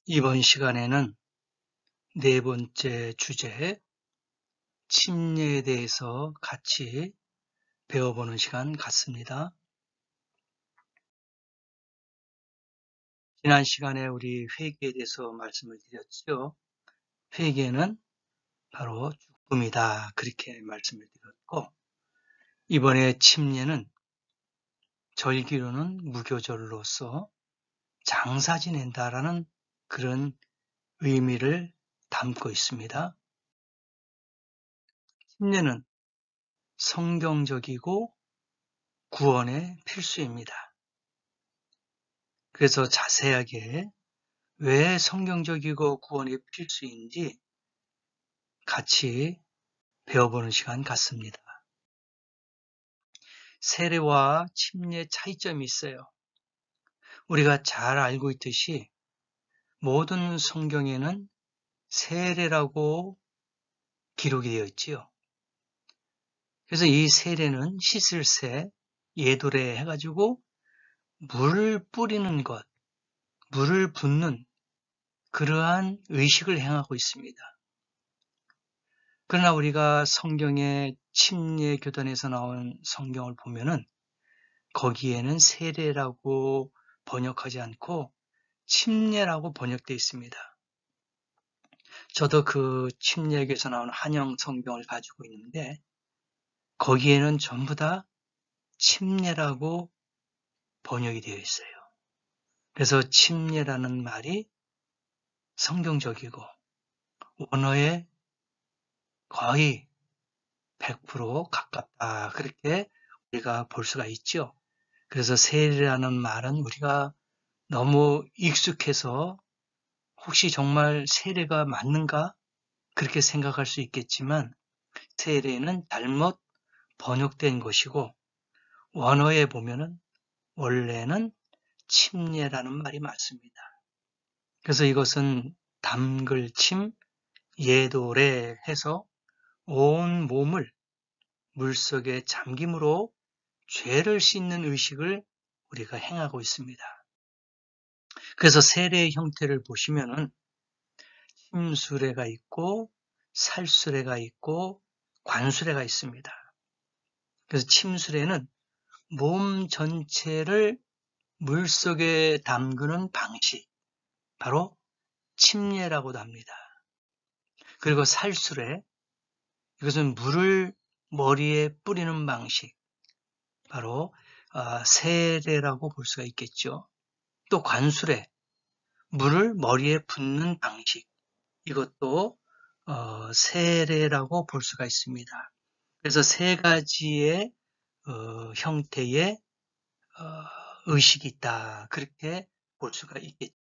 이번 시간에는 네 번째 주제, 침례에 대해서 같이 배워보는 시간 갖습니다. 지난 시간에 우리 회개에 대해서 말씀을 드렸죠. 회개는 바로 죽음이다. 그렇게 말씀을 드렸고, 이번에 침례는 절기로는 무교절로서 장사 지낸다라는 그런 의미를 담고 있습니다. 침례는 성경적이고 구원의 필수입니다. 그래서 자세하게 왜 성경적이고 구원이 필수인지 같이 배워보는 시간 갖습니다. 세례와 침례 차이점이 있어요. 우리가 잘 알고 있듯이 모든 성경에는 세례라고 기록이 되어 있지요. 그래서 이 세례는 씻을 새, 예도래 해가지고 물을 뿌리는 것, 물을 붓는 그러한 의식을 행하고 있습니다. 그러나 우리가 성경의 침례 교단에서 나온 성경을 보면은 거기에는 세례라고 번역하지 않고 침례라고 번역되어 있습니다. 저도 그 침례에서 나온 한영 성경을 가지고 있는데 거기에는 전부 다 침례라고 번역이 되어 있어요. 그래서 침례라는 말이 성경적이고 원어에 거의 100% 가깝다. 그렇게 우리가 볼 수가 있죠. 그래서 세례라는 말은 우리가 너무 익숙해서 혹시 정말 세례가 맞는가? 그렇게 생각할 수 있겠지만 세례는 잘못 번역된 것이고 원어에 보면은 원래는 침례라는 말이 맞습니다. 그래서 이것은 담글침, 예도래 해서 온 몸을 물속에 잠김으로 죄를 씻는 의식을 우리가 행하고 있습니다. 그래서 세례의 형태를 보시면은 침수례가 있고 살수례가 있고 관수례가 있습니다. 그래서 침수례는 몸 전체를 물속에 담그는 방식, 바로 침례라고도 합니다. 그리고 살수례, 이것은 물을 머리에 뿌리는 방식, 바로 세례라고 볼 수가 있겠죠. 또 관수례, 물을 머리에 붓는 방식, 이것도 세례라고 볼 수가 있습니다. 그래서 세 가지의 형태의 의식이 있다. 그렇게 볼 수가 있겠죠.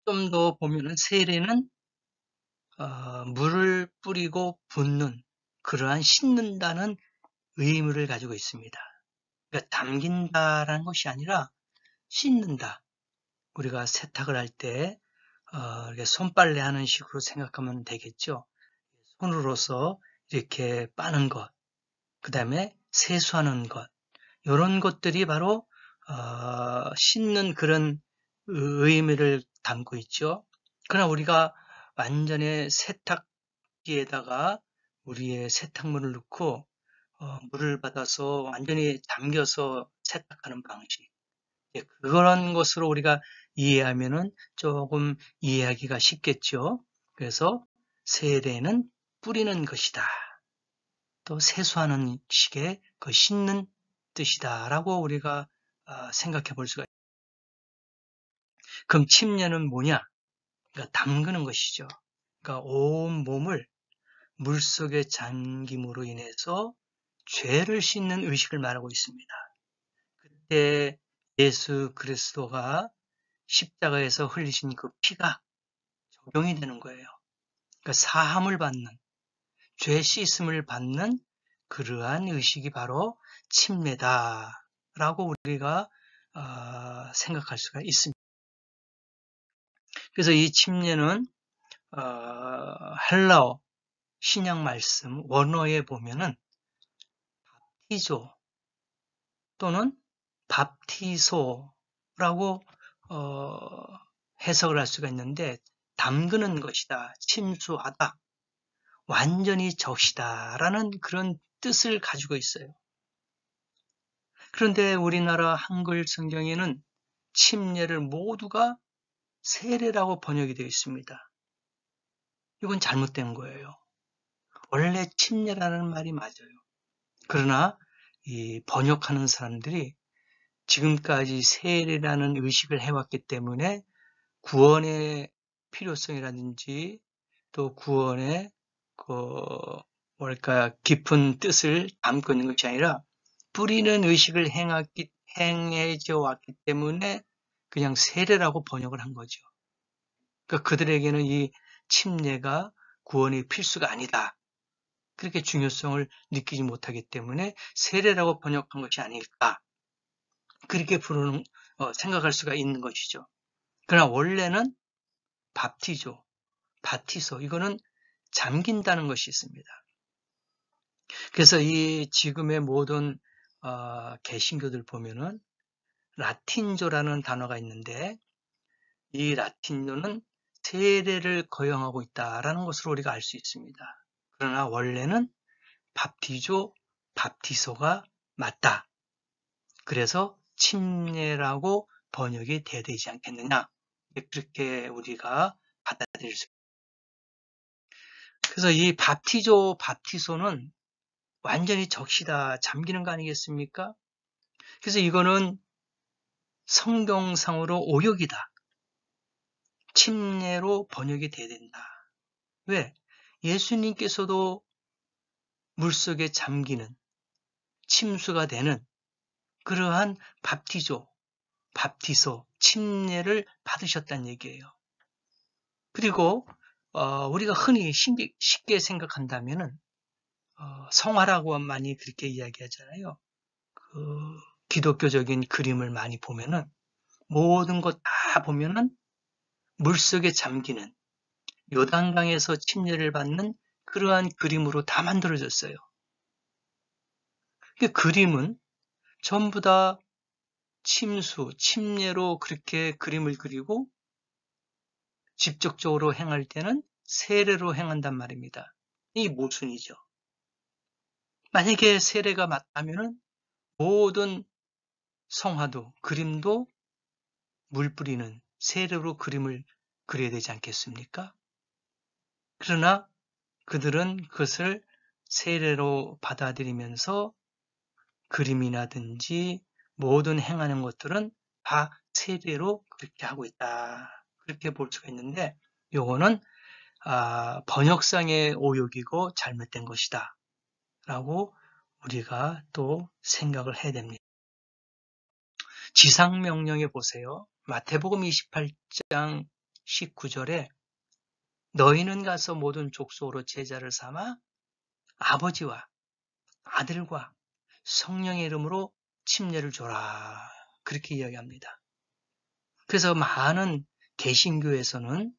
좀 더 보면은 세례는 물을 뿌리고 붓는 그러한 씻는다는 의미를 가지고 있습니다. 그러니까 담긴다라는 것이 아니라 씻는다. 우리가 세탁을 할 때 손빨래 하는 식으로 생각하면 되겠죠. 손으로서 이렇게 빠는 것, 그 다음에 세수하는 것, 이런 것들이 바로 씻는 그런 의미를 담고 있죠. 그러나 우리가 완전히 세탁기에다가 우리의 세탁물을 넣고 물을 받아서 완전히 잠겨서 세탁하는 방식, 그런 것으로 우리가 이해하면은 조금 이해하기가 쉽겠죠. 그래서 세례는 뿌리는 것이다. 또 세수하는 식의 그 씻는 뜻이다라고 우리가 생각해 볼 수가 있습니다. 그럼 침례는 뭐냐? 그러니까 담그는 것이죠. 그러니까 온 몸을 물속에 잠김으로 인해서 죄를 씻는 의식을 말하고 있습니다. 그때 예수 그리스도가 십자가에서 흘리신 그 피가 적용이 되는 거예요. 그러니까 사함을 받는, 죄 씻음을 받는 그러한 의식이 바로 침례다라고 우리가 생각할 수가 있습니다. 그래서 이 침례는 헬라어 신약 말씀 원어에 보면은 밥티조 또는 밥티소라고 해석을 할 수가 있는데 담그는 것이다, 침수하다, 완전히 적시다라는 그런 뜻을 가지고 있어요. 그런데 우리나라 한글 성경에는 침례를 모두가 세례라고 번역이 되어 있습니다. 이건 잘못된 거예요. 원래 침례라는 말이 맞아요. 그러나 이 번역하는 사람들이 지금까지 세례라는 의식을 해왔기 때문에 구원의 필요성이라든지 또 구원의 깊은 뜻을 담고 있는 것이 아니라 뿌리는 의식을 행해져 왔기 때문에 그냥 세례라고 번역을 한 거죠. 그러니까 그들에게는 이 침례가 구원의 필수가 아니다. 그렇게 중요성을 느끼지 못하기 때문에 세례라고 번역한 것이 아닐까. 그렇게 생각할 수가 있는 것이죠. 그러나 원래는 밥티조, 바티소, 이거는 잠긴다는 것이 있습니다. 그래서 이 지금의 모든 개신교들 보면은 라틴조라는 단어가 있는데 이 라틴조는 세례를 거용하고 있다라는 것으로 우리가 알 수 있습니다. 그러나 원래는 밥티조, 밥티소가 맞다. 그래서 침례라고 번역이 돼야 되지 않겠느냐. 그렇게 우리가 받아들일 수 있습니다. 그래서 이 밥티조, 밥티소는 완전히 적시다, 잠기는 거 아니겠습니까? 그래서 이거는 성경상으로 오역이다. 침례로 번역이 돼야 된다. 왜? 예수님께서도 물속에 잠기는, 침수가 되는 그러한 밥티조, 밥티소, 침례를 받으셨다는 얘기예요. 그리고 우리가 흔히 쉽게 생각한다면은 성화라고 많이 그렇게 이야기하잖아요. 기독교적인 그림을 많이 보면은 모든 것 다 보면은 물속에 잠기는 요단강에서 침례를 받는 그러한 그림으로 다 만들어졌어요. 그 그림은 전부 다 침례로 그렇게 그림을 그리고 직접적으로 행할 때는 세례로 행한단 말입니다. 이 모순이죠. 만약에 세례가 맞다면은 모든 성화도, 그림도 물 뿌리는 세례로 그림을 그려야 되지 않겠습니까? 그러나 그들은 그것을 세례로 받아들이면서 그림이라든지 모든 행하는 것들은 다 세례로 그렇게 하고 있다. 그렇게 볼 수가 있는데 요거는 번역상의 오역이고 잘못된 것이다. 라고 우리가 또 생각을 해야 됩니다. 지상명령에 보세요. 마태복음 28장 19절에 너희는 가서 모든 족속으로 제자를 삼아 아버지와 아들과 성령의 이름으로 침례를 줘라. 그렇게 이야기합니다. 그래서 많은 개신교에서는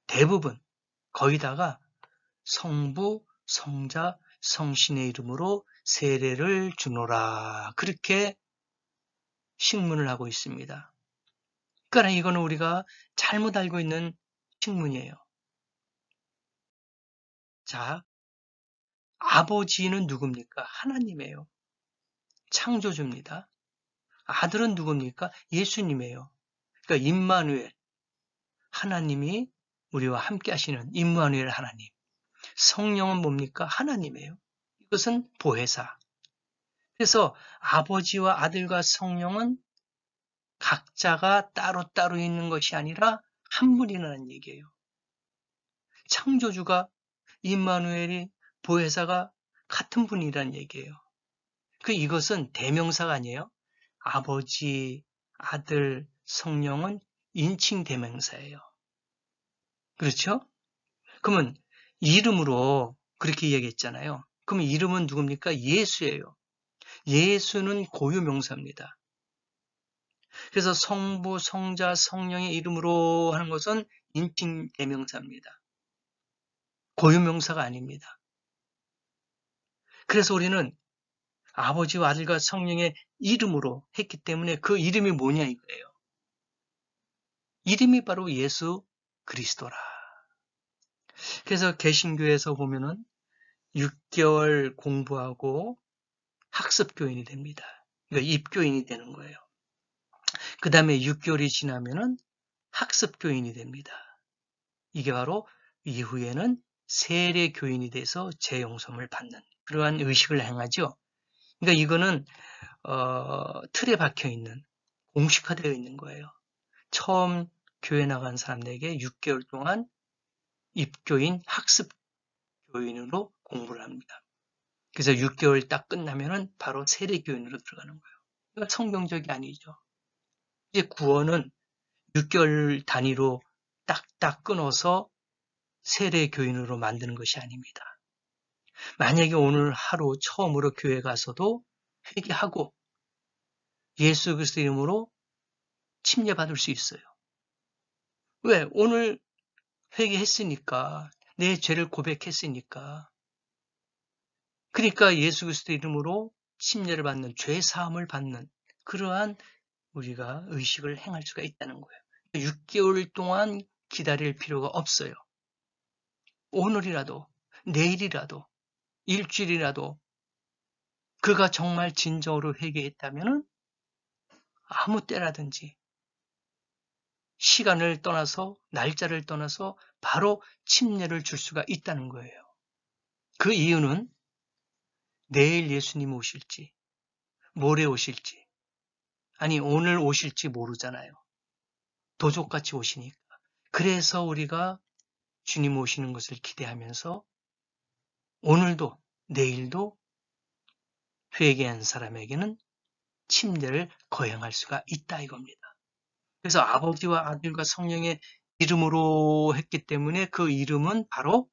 대부분 거의 다가 성부, 성자, 성신의 이름으로 세례를 주노라. 그렇게 식문을 하고 있습니다. 그러나 이거는 우리가 잘못 알고 있는 식문이에요. 자, 아버지는 누굽니까? 하나님이에요. 창조주입니다. 아들은 누굽니까? 예수님이에요. 그러니까 임마누엘, 하나님이 우리와 함께 하시는 임마누엘 하나님. 성령은 뭡니까? 하나님이에요. 이것은 보혜사. 그래서 아버지와 아들과 성령은 각자가 따로따로 있는 것이 아니라 한 분이라는 얘기예요. 창조주가 임마누엘이 보혜사가 같은 분이라는 얘기예요. 이것은 대명사가 아니에요. 아버지, 아들, 성령은 인칭 대명사예요. 그렇죠? 그러면 이름으로 그렇게 이야기했잖아요. 그럼 이름은 누굽니까? 예수예요. 예수는 고유명사입니다. 그래서 성부, 성자, 성령의 이름으로 하는 것은 인칭 대명사입니다. 고유명사가 아닙니다. 그래서 우리는 아버지와 아들과 성령의 이름으로 했기 때문에 그 이름이 뭐냐 이거예요. 이름이 바로 예수 그리스도라. 그래서 개신교에서 보면은 6개월 공부하고 학습교인이 됩니다. 그러니까 입교인이 되는 거예요. 그 다음에 6개월이 지나면은 학습교인이 됩니다. 이게 바로 이후에는 세례교인이 돼서 재용섬을 받는 그러한 의식을 행하죠. 그러니까 이거는 틀에 박혀 있는, 공식화되어 있는 거예요. 처음 교회 나간 사람들에게 6개월 동안 입교인, 학습교인으로 공부를 합니다. 그래서 6개월 딱 끝나면은 바로 세례교인으로 들어가는 거예요. 그러니까 성경적이 아니죠. 이제 구원은 6개월 단위로 딱딱 끊어서 세례교인으로 만드는 것이 아닙니다. 만약에 오늘 하루 처음으로 교회 가서도 회개하고 예수 그리스도 이름으로 침례받을 수 있어요. 왜? 오늘 회개했으니까, 내 죄를 고백했으니까. 그러니까 예수 그리스도 이름으로 침례를 받는, 죄 사함을 받는 그러한 우리가 의식을 행할 수가 있다는 거예요. 6개월 동안 기다릴 필요가 없어요. 오늘이라도, 내일이라도, 일주일이라도 그가 정말 진정으로 회개했다면 아무 때라든지 시간을 떠나서, 날짜를 떠나서 바로 침례를 줄 수가 있다는 거예요. 그 이유는 내일 예수님 오실지, 모레 오실지, 아니 오늘 오실지 모르잖아요. 도적같이 오시니까. 그래서 우리가 주님 오시는 것을 기대하면서 오늘도 내일도 회개한 사람에게는 침례를 거행할 수가 있다 이겁니다. 그래서 아버지와 아들과 성령의 이름으로 했기 때문에 그 이름은 바로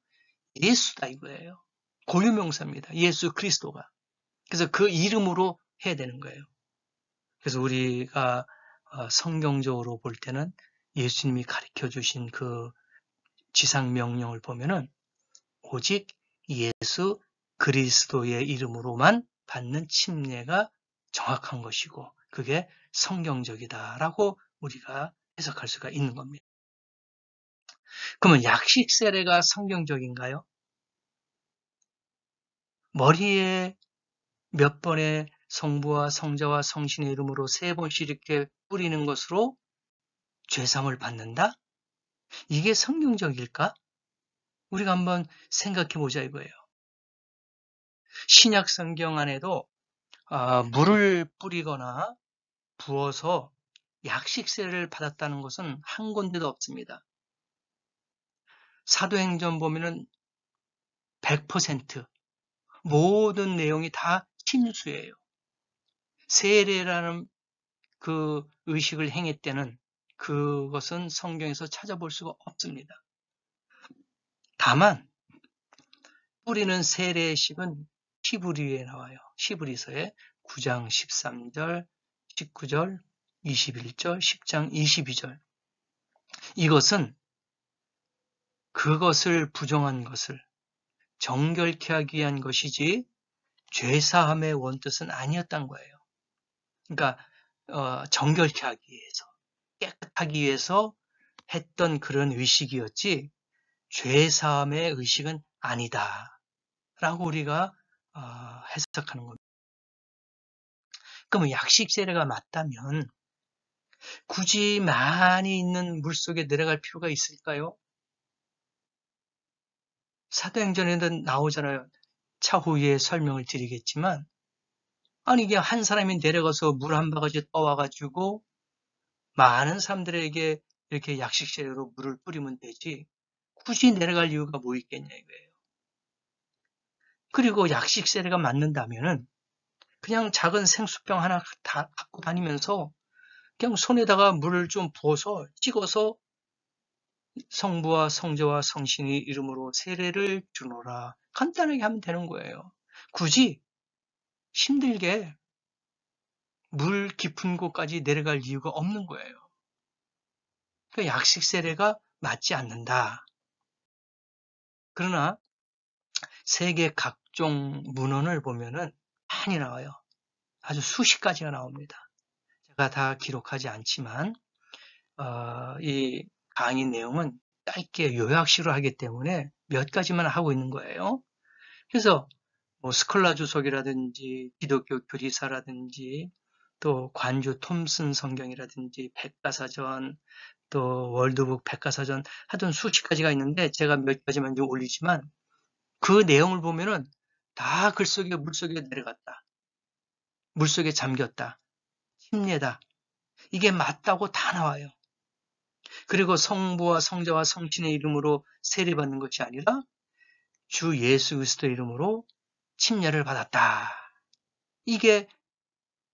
예수다 이거예요. 고유명사입니다. 예수 그리스도가. 그래서 그 이름으로 해야 되는 거예요. 그래서 우리가 성경적으로 볼 때는 예수님이 가르쳐 주신 그 지상 명령을 보면은 오직 예수 그리스도의 이름으로만 받는 침례가 정확한 것이고 그게 성경적이다라고 우리가 해석할 수가 있는 겁니다. 그러면 약식 세례가 성경적인가요? 머리에 몇 번의 성부와 성자와 성신의 이름으로 3번씩 이렇게 뿌리는 것으로 죄사함을 받는다? 이게 성경적일까? 우리가 한번 생각해 보자 이거예요. 신약 성경 안에도 물을 뿌리거나 부어서 약식세를 받았다는 것은 한 군데도 없습니다. 사도행전 보면은 100% 모든 내용이 다 침수예요. 세례라는 그 의식을 행했다는 그것은 성경에서 찾아볼 수가 없습니다. 다만 뿌리는 세례식은 히브리에 나와요. 히브리서에 9장 13절, 19절, 21절, 10장 22절. 이것은 그것을 부정한 것을 정결케 하기 위한 것이지 죄사함의 원뜻은 아니었던 거예요. 그러니까 정결케 하기 위해서, 깨끗하기 위해서 했던 그런 의식이었지 죄사함의 의식은 아니다 라고 우리가 해석하는 겁니다. 그러면 약식 세례가 맞다면 굳이 많이 있는 물속에 내려갈 필요가 있을까요? 사도행전에도 나오잖아요. 차후에 설명을 드리겠지만 아니 이게 한 사람이 내려가서 물 한 바가지 떠와가지고 많은 사람들에게 이렇게 약식 세례로 물을 뿌리면 되지 굳이 내려갈 이유가 뭐 있겠냐 이거예요. 그리고 약식 세례가 맞는다면은 그냥 작은 생수병 하나 다 갖고 다니면서 그냥 손에다가 물을 좀 부어서 찍어서 성부와 성자와 성신의 이름으로 세례를 주노라. 간단하게 하면 되는 거예요. 굳이 힘들게 물 깊은 곳까지 내려갈 이유가 없는 거예요. 그러니까 약식 세례가 맞지 않는다. 그러나 세계 각종 문헌을 보면은 많이 나와요. 아주 수십 가지가 나옵니다. 제가 다 기록하지 않지만 이 강의 내용은 짧게 요약식으로 하기 때문에 몇 가지만 하고 있는 거예요. 그래서 뭐 스콜라 주석이라든지 기독교 교리사라든지 또 관주 톰슨 성경이라든지 백과사전 또 월드북 백과사전 하여튼 수십 가지가 있는데 제가 몇 가지만 좀 올리지만 그 내용을 보면은 다 글속에 물속에 내려갔다. 물속에 잠겼다. 침례다. 이게 맞다고 다 나와요. 그리고 성부와 성자와 성신의 이름으로 세례받는 것이 아니라 주 예수 그리스도의 이름으로 침례를 받았다. 이게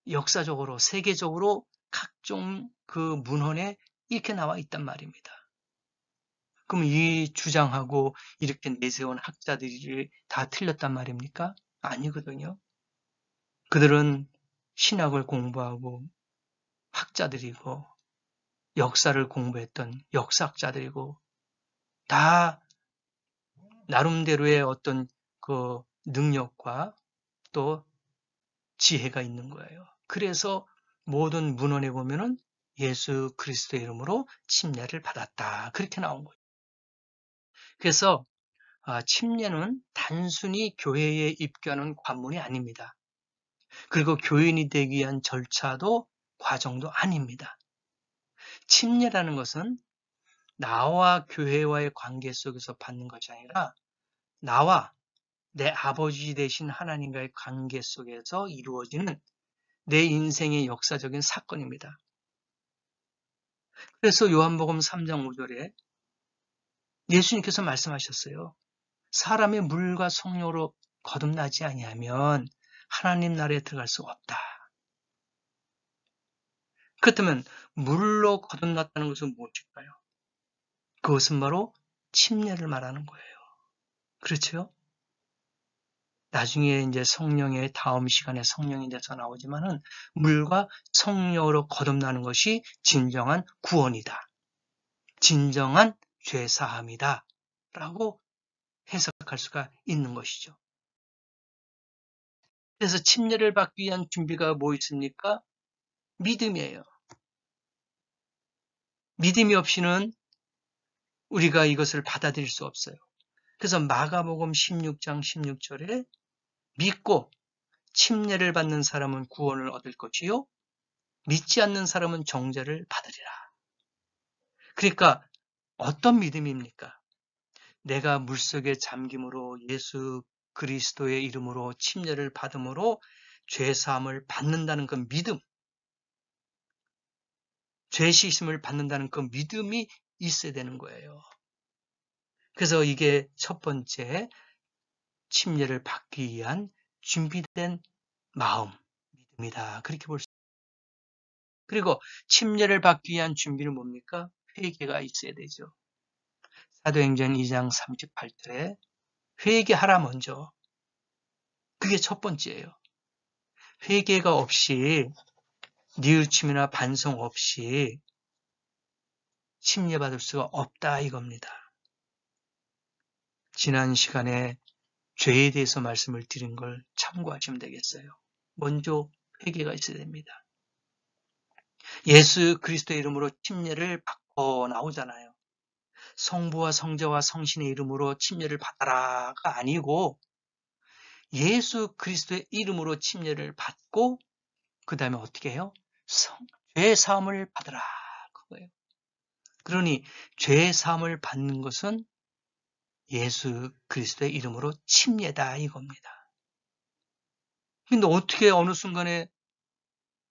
역사적으로 세계적으로 각종 그 문헌에 이렇게 나와 있단 말입니다. 그럼 이 주장하고 이렇게 내세운 학자들이 다 틀렸단 말입니까? 아니거든요. 그들은 신학을 공부하고 학자들이고 역사를 공부했던 역사학자들이고 다 나름대로의 어떤 그 능력과 또 지혜가 있는 거예요. 그래서 모든 문헌에 보면은 예수 그리스도의 이름으로 침례를 받았다. 그렇게 나온 거예요. 그래서 침례는 단순히 교회에 입교하는 관문이 아닙니다. 그리고 교인이 되기 위한 절차도 과정도 아닙니다. 침례라는 것은 나와 교회와의 관계 속에서 받는 것이 아니라 나와 내 아버지 되신 하나님과의 관계 속에서 이루어지는 내 인생의 역사적인 사건입니다. 그래서 요한복음 3장 5절에 예수님께서 말씀하셨어요. 사람의 물과 성령으로 거듭나지 아니하면 하나님 나라에 들어갈 수가 없다. 그렇다면 물로 거듭났다는 것은 무엇일까요? 그것은 바로 침례를 말하는 거예요. 그렇죠? 나중에 이제 성령의 다음 시간에 성령에 대해서 나오지만은 물과 성령으로 거듭나는 것이 진정한 구원이다. 진정한 죄사함이다. 라고 해석할 수가 있는 것이죠. 그래서 침례를 받기 위한 준비가 뭐 있습니까? 믿음이에요. 믿음이 없이는 우리가 이것을 받아들일 수 없어요. 그래서 마가복음 16장 16절에 믿고 침례를 받는 사람은 구원을 얻을 것이요 믿지 않는 사람은 정죄를 받으리라. 그러니까 어떤 믿음입니까? 내가 물속에 잠김으로 예수 그리스도의 이름으로 침례를 받음으로 죄사함을 받는다는 그 믿음, 죄 씻음을 받는다는 그 믿음이 있어야 되는 거예요. 그래서 이게 첫 번째 침례를 받기 위한 준비된 마음, 믿음이다. 그렇게 볼 수 있습니다. 그리고 침례를 받기 위한 준비는 뭡니까? 회개가 있어야 되죠. 사도행전 2장 38절에 회개하라 먼저. 그게 첫 번째예요. 회개가 없이 뉘우침이나 반성 없이 침례받을 수가 없다 이겁니다. 지난 시간에 죄에 대해서 말씀을 드린 걸 참고하시면 되겠어요. 먼저 회개가 있어야 됩니다. 예수 그리스도의 이름으로 침례를 받고 나오잖아요. 성부와 성자와 성신의 이름으로 침례를 받아라가 아니고 예수 그리스도의 이름으로 침례를 받고 그 다음에 어떻게 해요? 죄 사함을 받으라 그거예요. 그러니 죄 사함을 받는 것은 예수 그리스도의 이름으로 침례다 이겁니다. 근데 어떻게 어느 순간에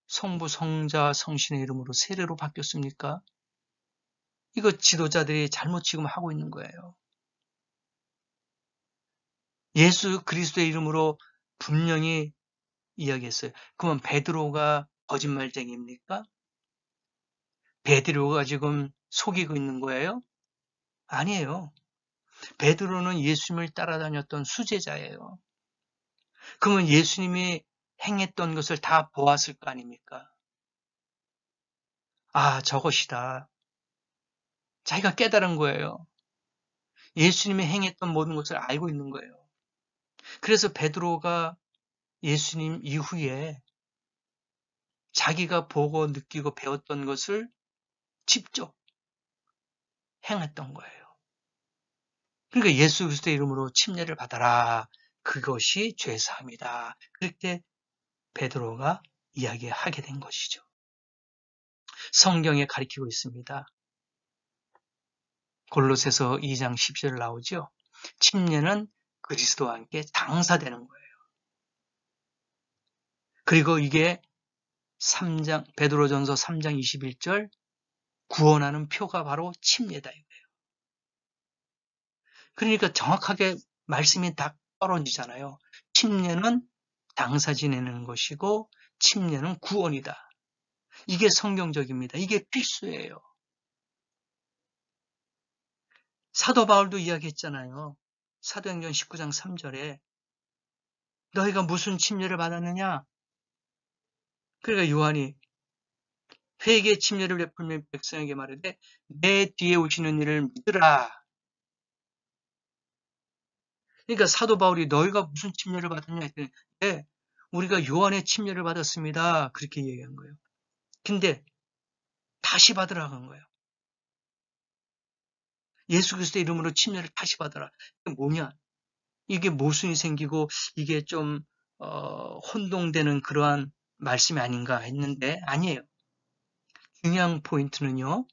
성부, 성자, 성신의 이름으로 세례로 바뀌었습니까? 이거 지도자들이 잘못 지금 하고 있는 거예요. 예수 그리스도의 이름으로 분명히 이야기했어요. 그러면 베드로가 거짓말쟁이입니까? 베드로가 지금 속이고 있는 거예요? 아니에요. 베드로는 예수님을 따라다녔던 수제자예요. 그러면 예수님이 행했던 것을 다 보았을 거 아닙니까? 아, 저것이다. 자기가 깨달은 거예요. 예수님이 행했던 모든 것을 알고 있는 거예요. 그래서 베드로가 예수님 이후에 자기가 보고 느끼고 배웠던 것을 직접 행했던 거예요. 그러니까 예수 그리스도의 이름으로 침례를 받아라. 그것이 죄사함이다. 그렇게 베드로가 이야기하게 된 것이죠. 성경에 가리키고 있습니다. 골로새서 2장 10절 나오죠. 침례는 그리스도와 함께 장사되는 거예요. 그리고 이게 베드로전서 3장 21절 구원하는 표가 바로 침례다 이거예요. 그러니까 정확하게 말씀이 딱 떨어지잖아요. 침례는 장사 지내는 것이고 침례는 구원이다. 이게 성경적입니다. 이게 필수예요. 사도 바울도 이야기했잖아요. 사도행전 19장 3절에 너희가 무슨 침례를 받았느냐? 그러니까 요한이 회개의 침례를 베풀며 백성에게 말하되 내 뒤에 오시는 이를 믿으라. 그러니까 사도 바울이 너희가 무슨 침례를 받았냐 했더니 네, 우리가 요한의 침례를 받았습니다. 그렇게 얘기한 거예요. 근데 다시 받으라고 한 거예요. 예수 그리스도의 이름으로 침례를 다시 받아라. 이게 뭐냐? 이게 모순이 생기고 이게 좀 혼동되는 그러한 말씀이 아닌가 했는데 아니에요. 중요한 포인트는요.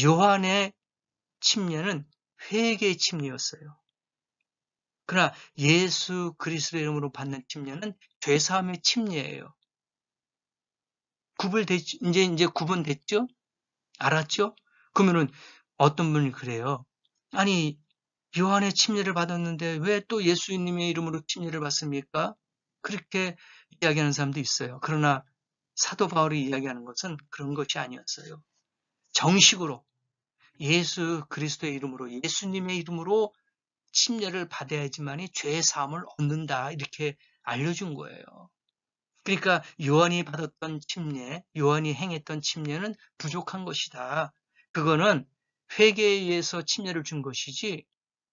요한의 침례는 회개의 침례였어요. 그러나 예수 그리스도의 이름으로 받는 침례는 죄사함의 침례예요. 이제 구분됐죠? 알았죠? 그러면은 어떤 분이 그래요. 아니, 요한의 침례를 받았는데 왜 또 예수님의 이름으로 침례를 받습니까? 그렇게 이야기하는 사람도 있어요. 그러나 사도 바울이 이야기하는 것은 그런 것이 아니었어요. 정식으로 예수 그리스도의 이름으로 예수님의 이름으로 침례를 받아야지만이 죄 사함을 얻는다 이렇게 알려준 거예요. 그러니까 요한이 받았던 침례, 요한이 행했던 침례는 부족한 것이다. 그거는 회개에 의해서 침례를 준 것이지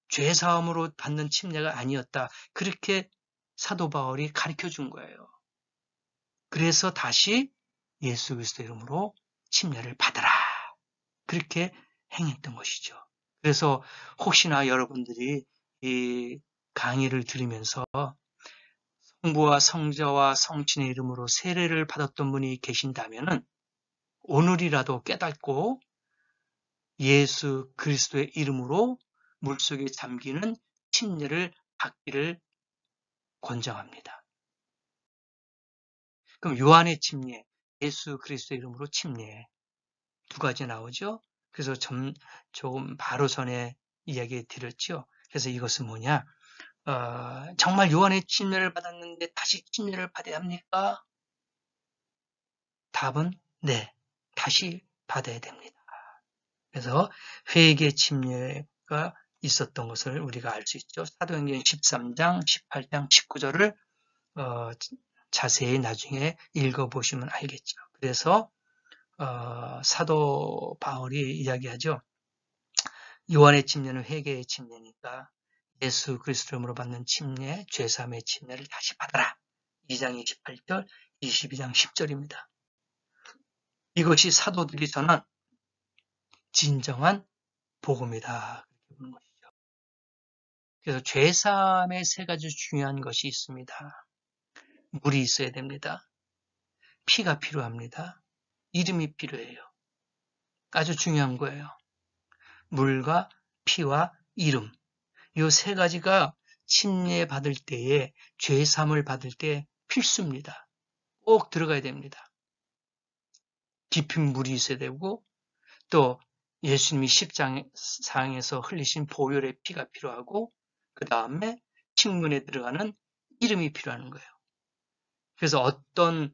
죄 사함으로 받는 침례가 아니었다. 그렇게 사도 바울이 가르쳐 준 거예요. 그래서 다시 예수 그리스도 이름으로 침례를 받으라. 그렇게 행했던 것이죠. 그래서 혹시나 여러분들이 이 강의를 들으면서 성부와 성자와 성신의 이름으로 세례를 받았던 분이 계신다면은 오늘이라도 깨닫고 예수 그리스도의 이름으로 물속에 잠기는 침례를 받기를 권장합니다. 그럼 요한의 침례, 예수 그리스도의 이름으로 침례 두 가지 나오죠. 그래서 조금 바로 전에 이야기 드렸죠. 그래서 이것은 뭐냐? 정말 요한의 침례를 받았는데 다시 침례를 받아야 합니까? 답은 네, 다시 받아야 됩니다. 그래서 회개 침례가 있었던 것을 우리가 알 수 있죠. 사도행전 13장, 18장, 19절을 자세히 나중에 읽어보시면 알겠죠. 그래서 사도 바울이 이야기하죠. 요한의 침례는 회개의 침례니까 예수 그리스도로 받는 침례, 죄사함의 침례를 다시 받아라. 2장 28절, 22장 10절입니다. 이것이 사도들이 전한 진정한 복음이다. 그렇게 보는 것이죠. 그래서 죄사함의 세 가지 중요한 것이 있습니다. 물이 있어야 됩니다. 피가 필요합니다. 이름이 필요해요. 아주 중요한 거예요. 물과 피와 이름. 이 세 가지가 침례 받을 때에 죄사함을 받을 때 필수입니다. 꼭 들어가야 됩니다. 깊은 물이 있어야 되고 또 예수님이 십자상에서 흘리신 보혈의 피가 필요하고 그 다음에 침문에 들어가는 이름이 필요한 거예요. 그래서 어떤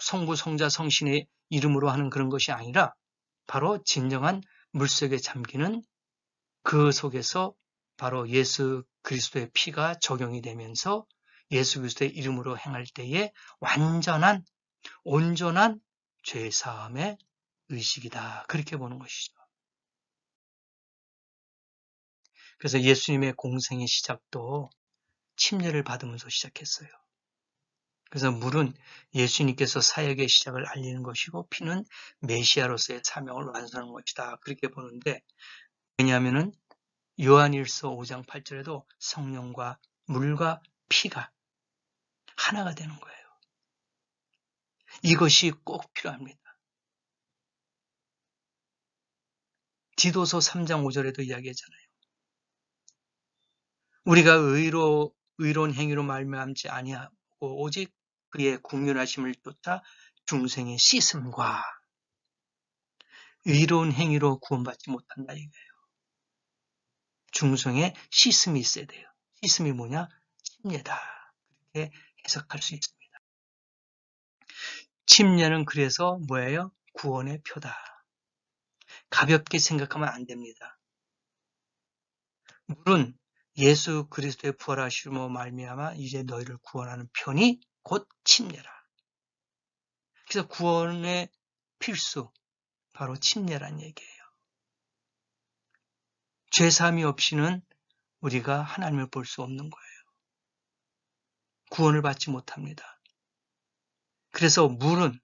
성부, 성자, 성신의 이름으로 하는 그런 것이 아니라 바로 진정한 물속에 잠기는 그 속에서 바로 예수 그리스도의 피가 적용이 되면서 예수 그리스도의 이름으로 행할 때에 완전한 온전한 죄사함의 의식이다. 그렇게 보는 것이죠. 그래서 예수님의 공생의 시작도 침례를 받으면서 시작했어요. 그래서 물은 예수님께서 사역의 시작을 알리는 것이고 피는 메시아로서의 사명을 완수하는 것이다. 그렇게 보는데, 왜냐하면은 요한일서 5장 8절에도 성령과 물과 피가 하나가 되는 거예요. 이것이 꼭 필요합니다. 디도서 3장 5절에도 이야기했잖아요. 우리가 의로운 행위로 말미암지 아니하고 오직 그의 국률하심을 쫓아 중생의 씻음과 의로운 행위로 구원받지 못한다 이거예요. 중생의 씻음이 있어야 돼요. 씻음이 뭐냐? 침례다. 그렇게 해석할 수 있습니다. 침례는 그래서 뭐예요? 구원의 표다. 가볍게 생각하면 안 됩니다. 물은 예수 그리스도의 부활하심으로 말미암아 이제 너희를 구원하는 편이 곧 침례라. 그래서 구원의 필수, 바로 침례란 얘기예요. 죄사함이 없이는 우리가 하나님을 볼 수 없는 거예요. 구원을 받지 못합니다. 그래서 물은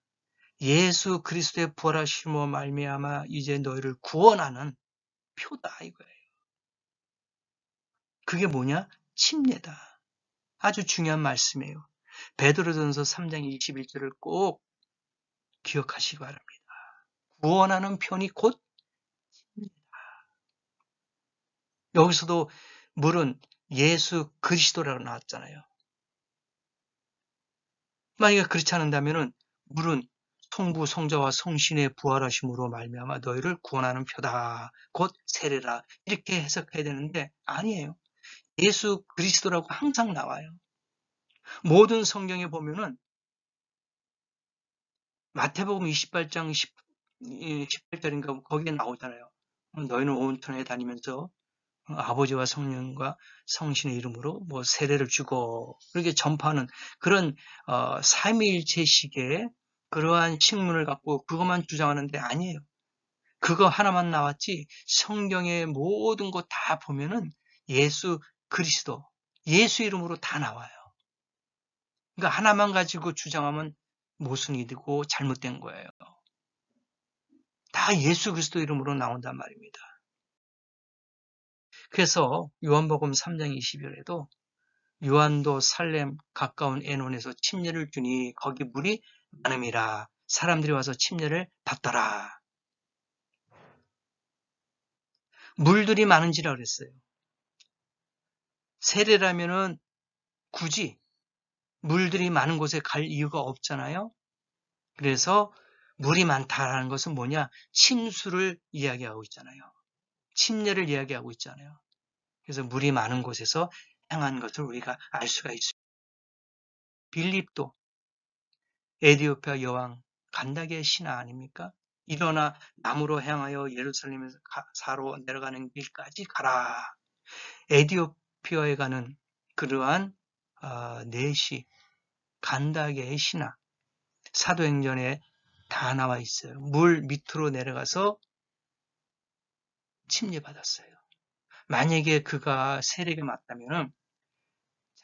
예수 그리스도의 부활하심으로 말미암아 이제 너희를 구원하는 표다 이거예요. 그게 뭐냐? 침례다. 아주 중요한 말씀이에요. 베드로전서 3장 21절을 꼭 기억하시기 바랍니다. 구원하는 편이 곧 침례다. 여기서도 물은 예수 그리스도라고 나왔잖아요. 만약에 그렇지 않는다면은 물은 성부, 성자와 성신의 부활하심으로 말미암아 너희를 구원하는 표다. 곧 세례라. 이렇게 해석해야 되는데 아니에요. 예수 그리스도라고 항상 나와요. 모든 성경에 보면은 마태복음 28장 18절인가 거기에 나오잖아요. 너희는 온 천하에 다니면서 아버지와 성령과 성신의 이름으로 뭐 세례를 주고 그렇게 전파하는 그런 삼위일체식의 그러한 식문을 갖고 그것만 주장하는데 아니에요. 그거 하나만 나왔지 성경의 모든 것 다 보면은 예수 그리스도, 예수 이름으로 다 나와요. 그러니까 하나만 가지고 주장하면 모순이 되고 잘못된 거예요. 다 예수 그리스도 이름으로 나온단 말입니다. 그래서 요한복음 3장 20절에도 요한도 살렘 가까운 에논에서 침례를 주니 거기 물이 많음이라 사람들이 와서 침례를 받더라. 물들이 많은지라 그랬어요. 세례라면은 굳이 물들이 많은 곳에 갈 이유가 없잖아요. 그래서 물이 많다라는 것은 뭐냐? 침수를 이야기하고 있잖아요. 침례를 이야기하고 있잖아요. 그래서 물이 많은 곳에서 행한 것을 우리가 알 수가 있습니다. 빌립도 에디오피아 여왕 간다게의 신하 아닙니까? 일어나 남으로 향하여 예루살렘에서 사로 내려가는 길까지 가라. 에디오피아에 가는 그러한 내시 간다게의 신하 사도행전에 다 나와 있어요. 물 밑으로 내려가서 침례받았어요. 만약에 그가 세례가 맞다면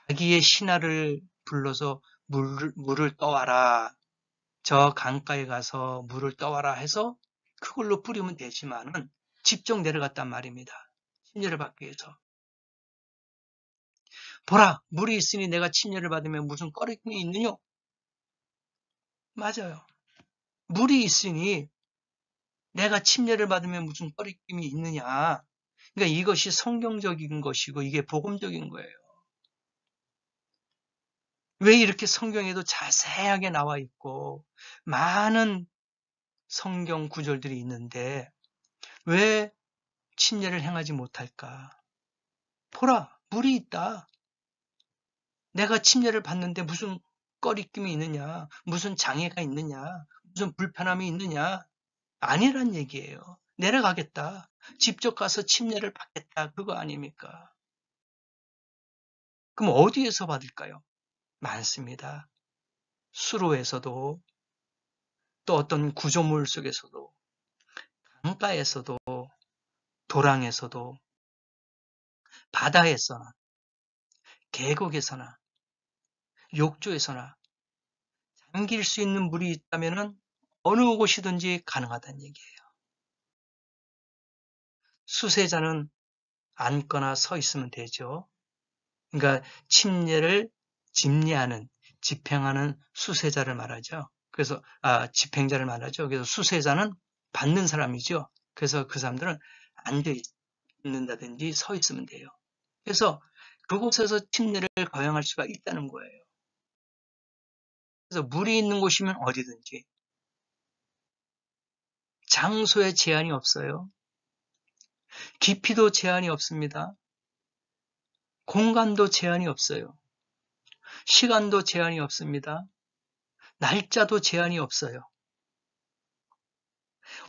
자기의 신하를 불러서 물을 떠와라. 저 강가에 가서 물을 떠와라 해서 그걸로 뿌리면 되지만은 직접 내려갔단 말입니다. 침례를 받기 위해서. 보라, 물이 있으니 내가 침례를 받으면 무슨 꺼림이 있느냐? 맞아요. 물이 있으니 내가 침례를 받으면 무슨 꺼림이 있느냐? 그러니까 이것이 성경적인 것이고 이게 복음적인 거예요. 왜 이렇게 성경에도 자세하게 나와 있고 많은 성경 구절들이 있는데 왜 침례를 행하지 못할까? 보라, 물이 있다. 내가 침례를 받는데 무슨 꺼리낌이 있느냐? 무슨 장애가 있느냐? 무슨 불편함이 있느냐? 아니란 얘기예요. 내려가겠다. 직접 가서 침례를 받겠다. 그거 아닙니까? 그럼 어디에서 받을까요? 많습니다. 수로에서도 또 어떤 구조물 속에서도 강가에서도 도랑에서도 바다에서나 계곡에서나 욕조에서나 잠길 수 있는 물이 있다면은 어느 곳이든지 가능하다는 얘기예요. 수세자는 앉거나 서 있으면 되죠. 그러니까 침례를 집행하는 수세자를 말하죠. 그래서 집행자를 말하죠. 그래서 수세자는 받는 사람이죠. 그래서 그 사람들은 앉아 있는다든지 서 있으면 돼요. 그래서 그곳에서 침례를 거행할 수가 있다는 거예요. 그래서 물이 있는 곳이면 어디든지 장소에 제한이 없어요. 깊이도 제한이 없습니다. 공간도 제한이 없어요. 시간도 제한이 없습니다. 날짜도 제한이 없어요.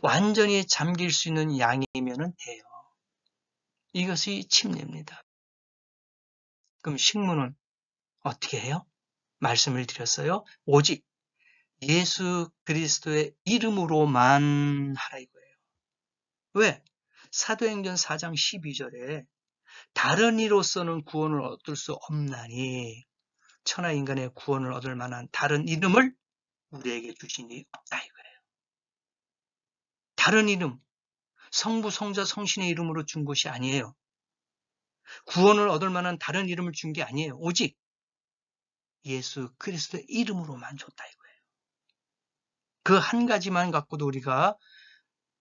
완전히 잠길 수 있는 양이면 돼요. 이것이 침례입니다. 그럼 식문은 어떻게 해요? 말씀을 드렸어요. 오직 예수 그리스도의 이름으로만 하라 이거예요. 왜? 사도행전 4장 12절에 다른 이로서는 구원을 얻을 수 없나니 천하 인간의 구원을 얻을 만한 다른 이름을 우리에게 주시니 없다 이거예요. 다른 이름, 성부, 성자, 성신의 이름으로 준 것이 아니에요. 구원을 얻을 만한 다른 이름을 준 게 아니에요. 오직 예수 그리스도의 이름으로만 줬다 이거예요. 그 한 가지만 갖고도 우리가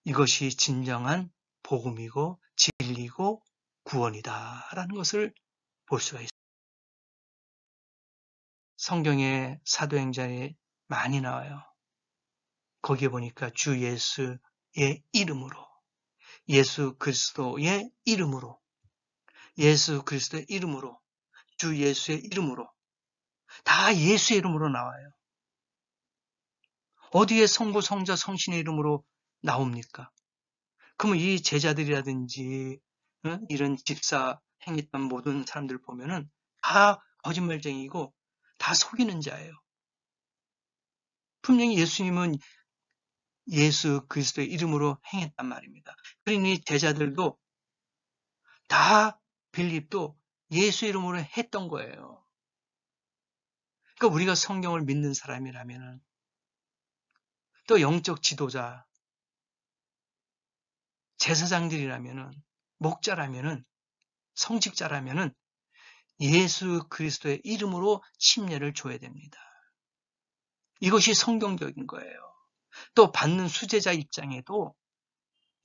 이것이 진정한 복음이고 진리고 구원이다라는 것을 볼 수가 있어요. 성경에 사도행전에 많이 나와요. 거기에 보니까 주 예수의 이름으로, 예수 그리스도의 이름으로, 예수 그리스도의 이름으로, 주 예수의 이름으로, 다 예수의 이름으로 나와요. 어디에 성부, 성자, 성신의 이름으로 나옵니까? 그러면 이 제자들이라든지 이런 집사 행했던 모든 사람들 보면은 다 거짓말쟁이고 다 속이는 자예요. 분명히 예수님은 예수 그리스도의 이름으로 행했단 말입니다. 그러니 제자들도 다 빌립도 예수 이름으로 했던 거예요. 그러니까 우리가 성경을 믿는 사람이라면은 또 영적 지도자, 제사장들이라면은 목자라면은 성직자라면은 예수 그리스도의 이름으로 침례를 줘야 됩니다. 이것이 성경적인 거예요. 또 받는 수제자 입장에도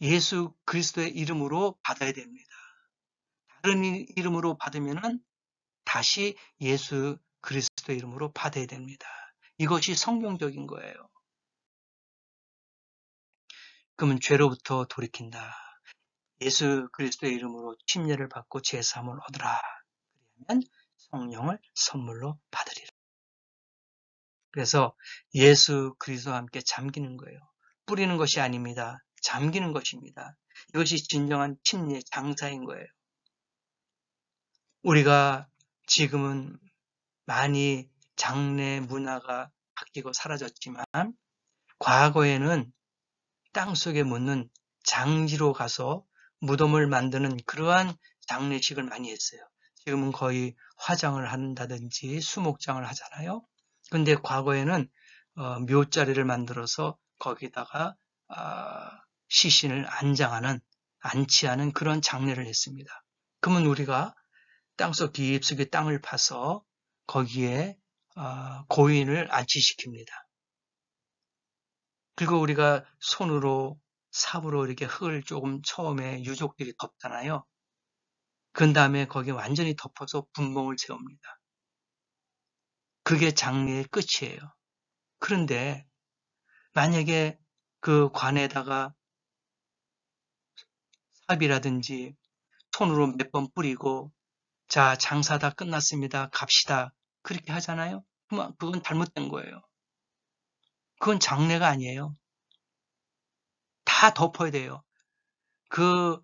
예수 그리스도의 이름으로 받아야 됩니다. 다른 이름으로 받으면은 다시 예수 그리스도의 이름으로 받아야 됩니다. 이것이 성경적인 거예요. 그러면 죄로부터 돌이킨다. 예수 그리스도의 이름으로 침례를 받고 제사함을 얻으라. 그러면 성령을 선물로 받으리라. 그래서 예수 그리스도와 함께 잠기는 거예요. 뿌리는 것이 아닙니다. 잠기는 것입니다. 이것이 진정한 침례 장사인 거예요. 우리가 지금은 많이 장례 문화가 바뀌고 사라졌지만 과거에는 땅속에 묻는 장지로 가서 무덤을 만드는 그러한 장례식을 많이 했어요. 지금은 거의 화장을 한다든지 수목장을 하잖아요. 근데 과거에는 묘자리를 만들어서 거기다가 시신을 안치하는 그런 장례를 했습니다. 그러면 우리가 땅속 깊숙이 땅을 파서 거기에 고인을 안치시킵니다. 그리고 우리가 손으로 삽으로 이렇게 흙을 조금 처음에 유족들이 덮잖아요. 그 다음에 거기에 완전히 덮어서 분봉을 세웁니다. 그게 장례의 끝이에요. 그런데 만약에 그 관에다가 삽이라든지 손으로 몇 번 뿌리고 자, 장사 다 끝났습니다. 갑시다. 그렇게 하잖아요. 그건 잘못된 거예요. 그건 장례가 아니에요. 다 덮어야 돼요. 그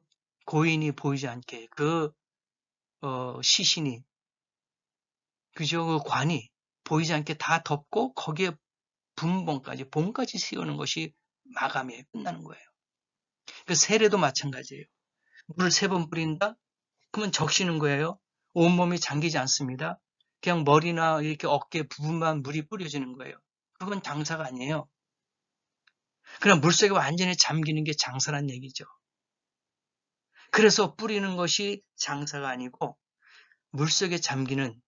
고인이 보이지 않게, 시신이, 그죠? 그 관이 보이지 않게 다 덮고 거기에 봉까지 씌우는 것이 마감이에요. 끝나는 거예요. 그 세례도 마찬가지예요. 물을 3번 뿌린다? 그러면 적시는 거예요. 온몸이 잠기지 않습니다. 그냥 머리나 이렇게 어깨 부분만 물이 뿌려지는 거예요. 그건 장사가 아니에요. 그냥 물속에 완전히 잠기는 게 장사란 얘기죠. 그래서 뿌리는 것이 장사가 아니고 물속에 잠기는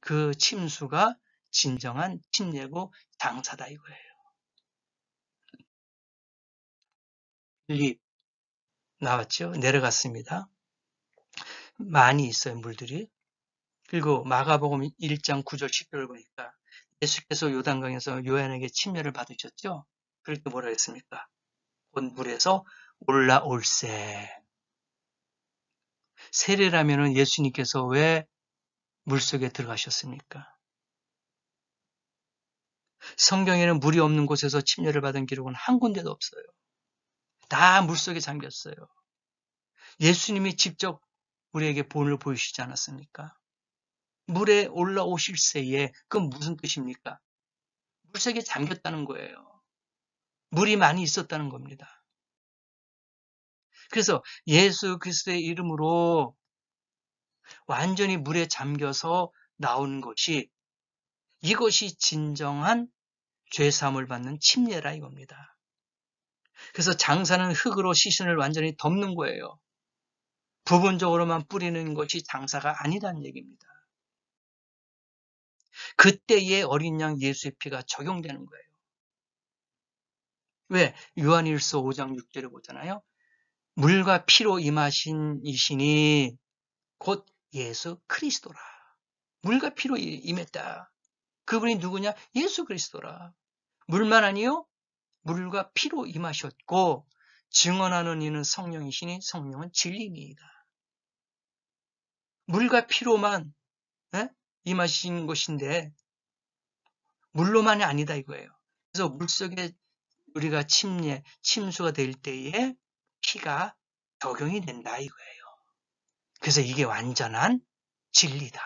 그 침수가 진정한 침례고 장사다 이거예요. 1, 나왔죠? 내려갔습니다. 많이 있어요, 물들이. 그리고 마가복음 1장 9절 10절을 보니까 예수께서 요단강에서 요한에게 침례를 받으셨죠? 그럴 때 뭐라 했습니까? 곧 물에서 올라올세. 세례라면은 예수님께서 왜 물속에 들어가셨습니까? 성경에는 물이 없는 곳에서 침례를 받은 기록은 한 군데도 없어요. 다 물속에 잠겼어요. 예수님이 직접 우리에게 본을 보이시지 않았습니까? 물에 올라오실 새에 그건 무슨 뜻입니까? 물속에 잠겼다는 거예요. 물이 많이 있었다는 겁니다. 그래서 예수 그리스도의 이름으로 완전히 물에 잠겨서 나온 것이 이것이 진정한 죄사함을 받는 침례라 이겁니다. 그래서 장사는 흙으로 시신을 완전히 덮는 거예요. 부분적으로만 뿌리는 것이 장사가 아니라는 얘기입니다. 그때의 어린 양 예수의 피가 적용되는 거예요. 왜? 요한일서 5장 6절에 보잖아요. 물과 피로 임하신 이신이 곧 예수 그리스도라. 물과 피로 임했다. 그분이 누구냐? 예수 그리스도라. 물만 아니요? 물과 피로 임하셨고 증언하는 이는 성령이시니 성령은 진리니이다. 물과 피로만 임하신 것인데 물로만이 아니다 이거예요. 그래서 물속에 우리가 침수가 될 때에 피가 적용이 된다 이거예요. 그래서 이게 완전한 진리다.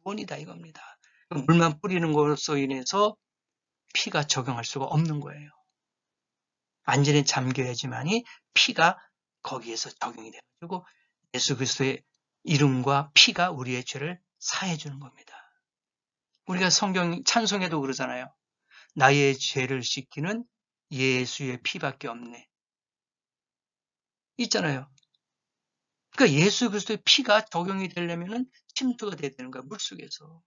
구원이다 이겁니다. 물만 뿌리는 것으로 인해서 피가 적용할 수가 없는 거예요. 완전히 잠겨야지만이 피가 거기에서 적용이 돼가지고 예수 그리스도의 이름과 피가 우리의 죄를 사해 주는 겁니다. 우리가 성경 찬송에도 그러잖아요. 나의 죄를 씻기는 예수의 피밖에 없네. 있잖아요. 그러니까 예수 그리스도의 피가 적용이 되려면은 침투가 돼야 되는 거야, 물속에서.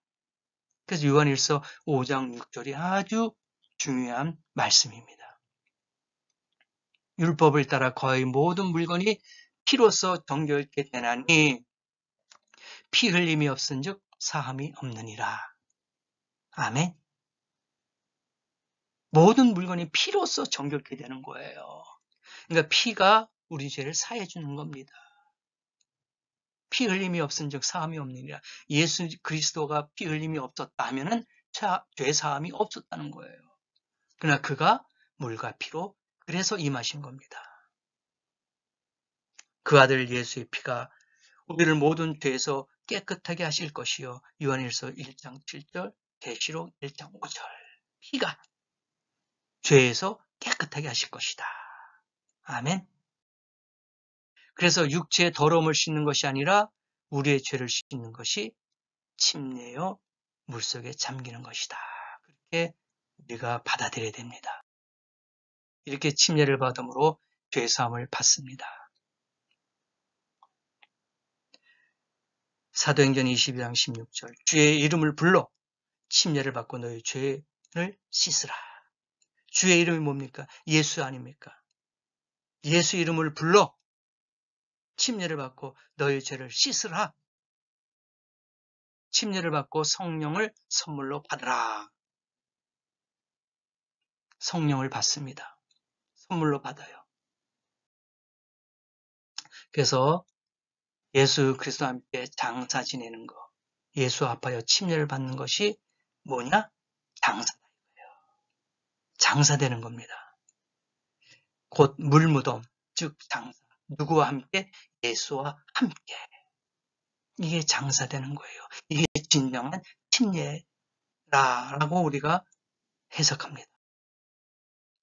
그래서 요한일서 5장 6절이 아주 중요한 말씀입니다. 율법을 따라 거의 모든 물건이 피로써 정결케 되나니 피 흘림이 없은즉 사함이 없느니라. 아멘. 모든 물건이 피로써 정결케 되는 거예요. 그러니까 피가 우리 죄를 사해 주는 겁니다. 피 흘림이 없은즉 사함이 없느니라. 예수 그리스도가 피 흘림이 없었다 하면은 죄 사함이 없었다는 거예요. 그러나 그가 물과 피로 그래서 임하신 겁니다. 그 아들 예수의 피가 우리를 모든 죄에서 깨끗하게 하실 것이요. 요한일서 1장 7절, 계시록 1장 5절. 피가 죄에서 깨끗하게 하실 것이다. 아멘. 그래서 육체의 더러움을 씻는 것이 아니라 우리의 죄를 씻는 것이 침례요 물속에 잠기는 것이다. 그렇게 우리가 받아들여야 됩니다. 이렇게 침례를 받음으로 죄사함을 받습니다. 사도행전 22장 16절 주의 이름을 불러 침례를 받고 너의 죄를 씻으라. 주의 이름이 뭡니까? 예수 아닙니까? 예수 이름을 불러 침례를 받고 너의 죄를 씻으라. 침례를 받고 성령을 선물로 받으라. 성령을 받습니다. 선물로 받아요. 그래서 예수 그리스도와 함께 장사 지내는 거, 예수 앞하여 침례를 받는 것이 뭐냐? 장사다 이거예요. 장사되는 겁니다. 곧 물무덤, 즉 장사. 누구와 함께? 예수와 함께. 이게 장사되는 거예요. 이게 진정한 침례라고 우리가 해석합니다.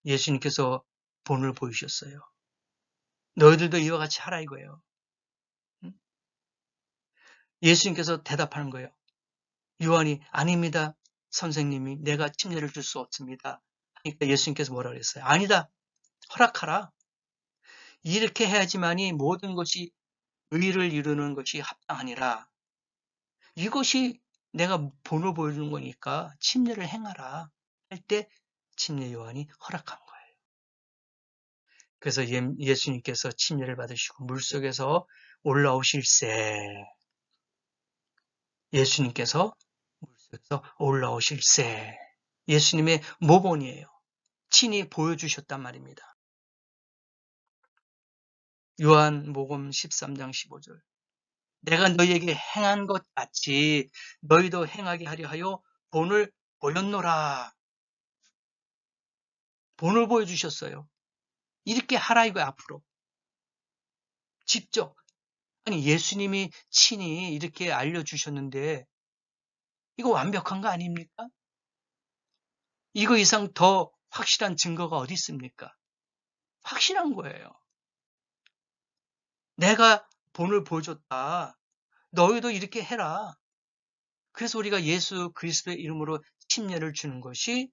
예수님께서 본을 보이셨어요. 너희들도 이와 같이 하라 이거예요. 예수님께서 대답하는 거예요. 요한이 아닙니다. 선생님이 내가 침례를 줄 수 없습니다. 그러니까 예수님께서 뭐라 그랬어요? 아니다. 허락하라. 이렇게 해야지만이 모든 것이 의를 이루는 것이 합당하니라. 이것이 내가 본을 보여주는 거니까 침례를 행하라. 할 때 침례 요한이 허락한 거예요. 그래서 예수님께서 침례를 받으시고 물속에서 올라오실세. 예수님께서 물속에서 올라오실세. 예수님의 모본이에요. 친히 보여주셨단 말입니다. 요한복음 13장 15절. 내가 너희에게 행한 것 같이 너희도 행하게 하려 하여 본을 보였노라. 본을 보여주셨어요. 이렇게 하라 이거야 앞으로. 직접. 아니 예수님이 친히 이렇게 알려주셨는데 이거 완벽한 거 아닙니까? 이거 이상 더 확실한 증거가 어디 있습니까? 확실한 거예요. 내가 본을 보여줬다. 너희도 이렇게 해라. 그래서 우리가 예수 그리스도의 이름으로 침례를 주는 것이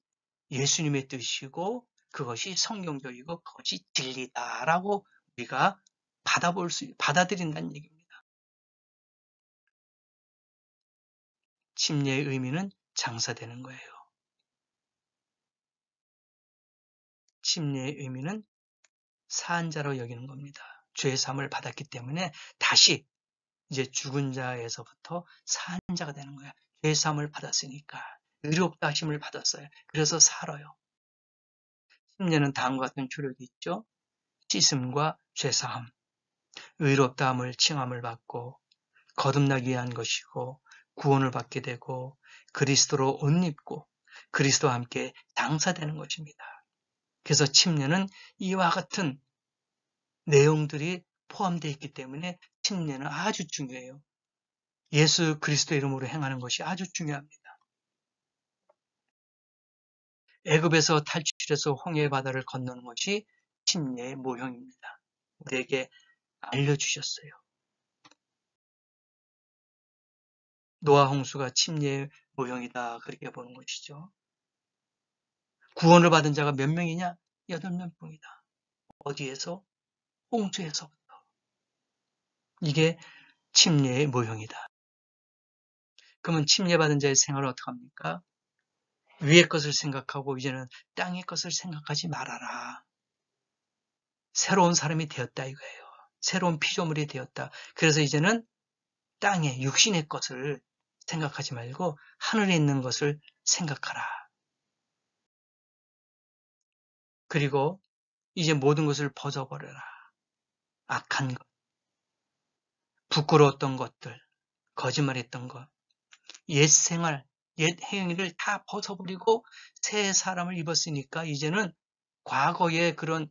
예수님의 뜻이고 그것이 성경적이고 그것이 진리다라고 우리가 받아들인다는 얘기입니다. 침례의 의미는 장사되는 거예요. 침례의 의미는 사한자로 여기는 겁니다. 죄 사함을 받았기 때문에 다시 이제 죽은 자에서부터 사한자가 되는 거야. 죄 사함을 받았으니까 의롭다 하심을 받았어요. 그래서 살아요. 침례는 다음과 같은 조력이 있죠. 씻음과 죄 사함, 의롭다함을 칭함을 받고 거듭나기 위한 것이고 구원을 받게 되고 그리스도로 옷 입고 그리스도와 함께 장사되는 것입니다. 그래서 침례는 이와 같은 내용들이 포함되어 있기 때문에 침례는 아주 중요해요. 예수 그리스도 이름으로 행하는 것이 아주 중요합니다. 애굽에서 탈출해서 홍해의 바다를 건너는 것이 침례의 모형입니다. 우리에게 알려주셨어요. 노아 홍수가 침례의 모형이다 그렇게 보는 것이죠. 구원을 받은 자가 몇 명이냐? 8명뿐이다. 어디에서? 홍수에서부터. 이게 침례의 모형이다. 그러면 침례받은 자의 생활을 어떻게 합니까? 위의 것을 생각하고 이제는 땅의 것을 생각하지 말아라. 새로운 사람이 되었다 이거예요. 새로운 피조물이 되었다. 그래서 이제는 땅의 육신의 것을 생각하지 말고 하늘에 있는 것을 생각하라. 그리고 이제 모든 것을 벗어버려라. 악한 것, 부끄러웠던 것들, 거짓말했던 것, 옛 생활, 옛 행위를 다 벗어버리고 새 사람을 입었으니까 이제는 과거의 그런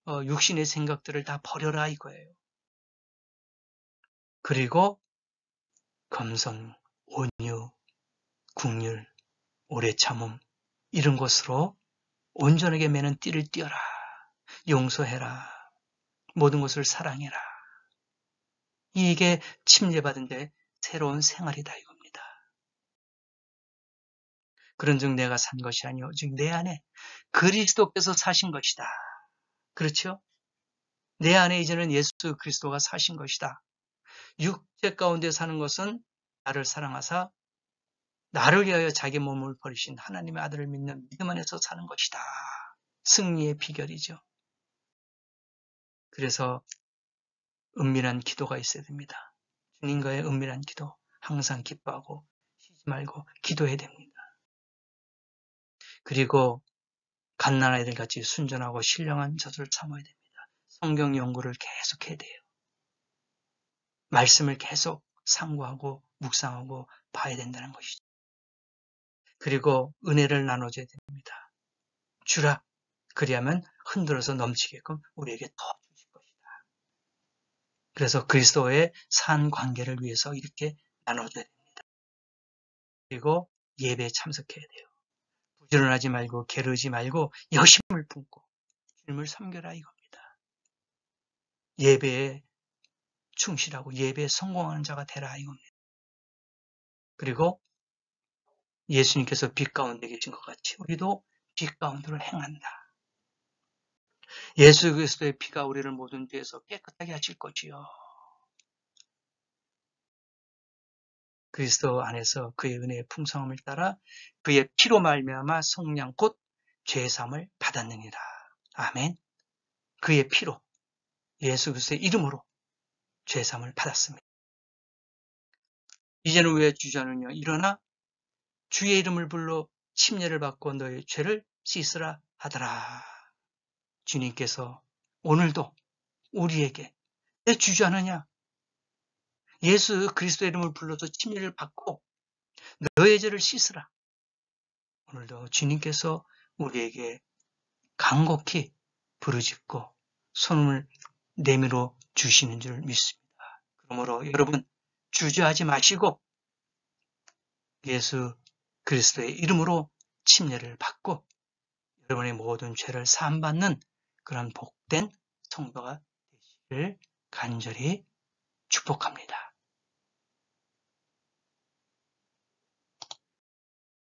육신의 생각들을 다 버려라 이거예요. 그리고 겸손, 온유, 긍휼, 오래 참음 이런 것으로 온전하게 매는 띠를 띄어라. 용서해라. 모든 것을 사랑해라. 이게 침례받은 자의 새로운 생활이다 이겁니다. 그런즉 내가 산 것이 아니요 즉 내 안에 그리스도께서 사신 것이다. 그렇죠? 내 안에 이제는 예수 그리스도가 사신 것이다. 육체 가운데 사는 것은 나를 사랑하사 나를 위하여 자기 몸을 버리신 하나님의 아들을 믿는 믿음 안에서 사는 것이다. 승리의 비결이죠. 그래서 은밀한 기도가 있어야 됩니다. 주님과의 은밀한 기도 항상 기뻐하고 쉬지 말고 기도해야 됩니다. 그리고 갓난아이들 같이 순전하고 신령한 젖을 참아야 됩니다. 성경 연구를 계속 해야 돼요. 말씀을 계속 상고하고 묵상하고 봐야 된다는 것이죠. 그리고 은혜를 나눠줘야 됩니다. 주라. 그리하면 흔들어서 넘치게끔 우리에게 더 주실 것이다. 그래서 그리스도의 산 관계를 위해서 이렇게 나눠줘야 됩니다. 그리고 예배에 참석해야 돼요. 부지런하지 말고 게으르지 말고 여심을 품고 주님을 섬겨라 이겁니다. 예배에 충실하고 예배에 성공하는 자가 되라 이겁니다. 그리고 예수님께서 빛 가운데 계신 것 같이 우리도 빛 가운데로 행한다. 예수 그리스도의 피가 우리를 모든 죄에서 깨끗하게 하실 것이요. 그리스도 안에서 그의 은혜의 풍성함을 따라 그의 피로 말미암아 성량 곧 죄사함을 받았느니라. 아멘. 그의 피로 예수 그리스도의 이름으로 죄사함을 받았습니다. 이제는 왜 주저하느냐? 일어나 주의 이름을 불러 침례를 받고 너의 죄를 씻으라 하더라. 주님께서 오늘도 우리에게 왜 주저하느냐? 예수 그리스도의 이름을 불러서 침례를 받고 너의 죄를 씻으라. 오늘도 주님께서 우리에게 간곡히 부르짖고 손을 내밀어 주시는 줄 믿습니다. 그러므로 여러분 주저하지 마시고 예수 그리스도의 이름으로 침례를 받고 여러분의 모든 죄를 사함받는 그런 복된 성도가 되시기를 간절히 축복합니다.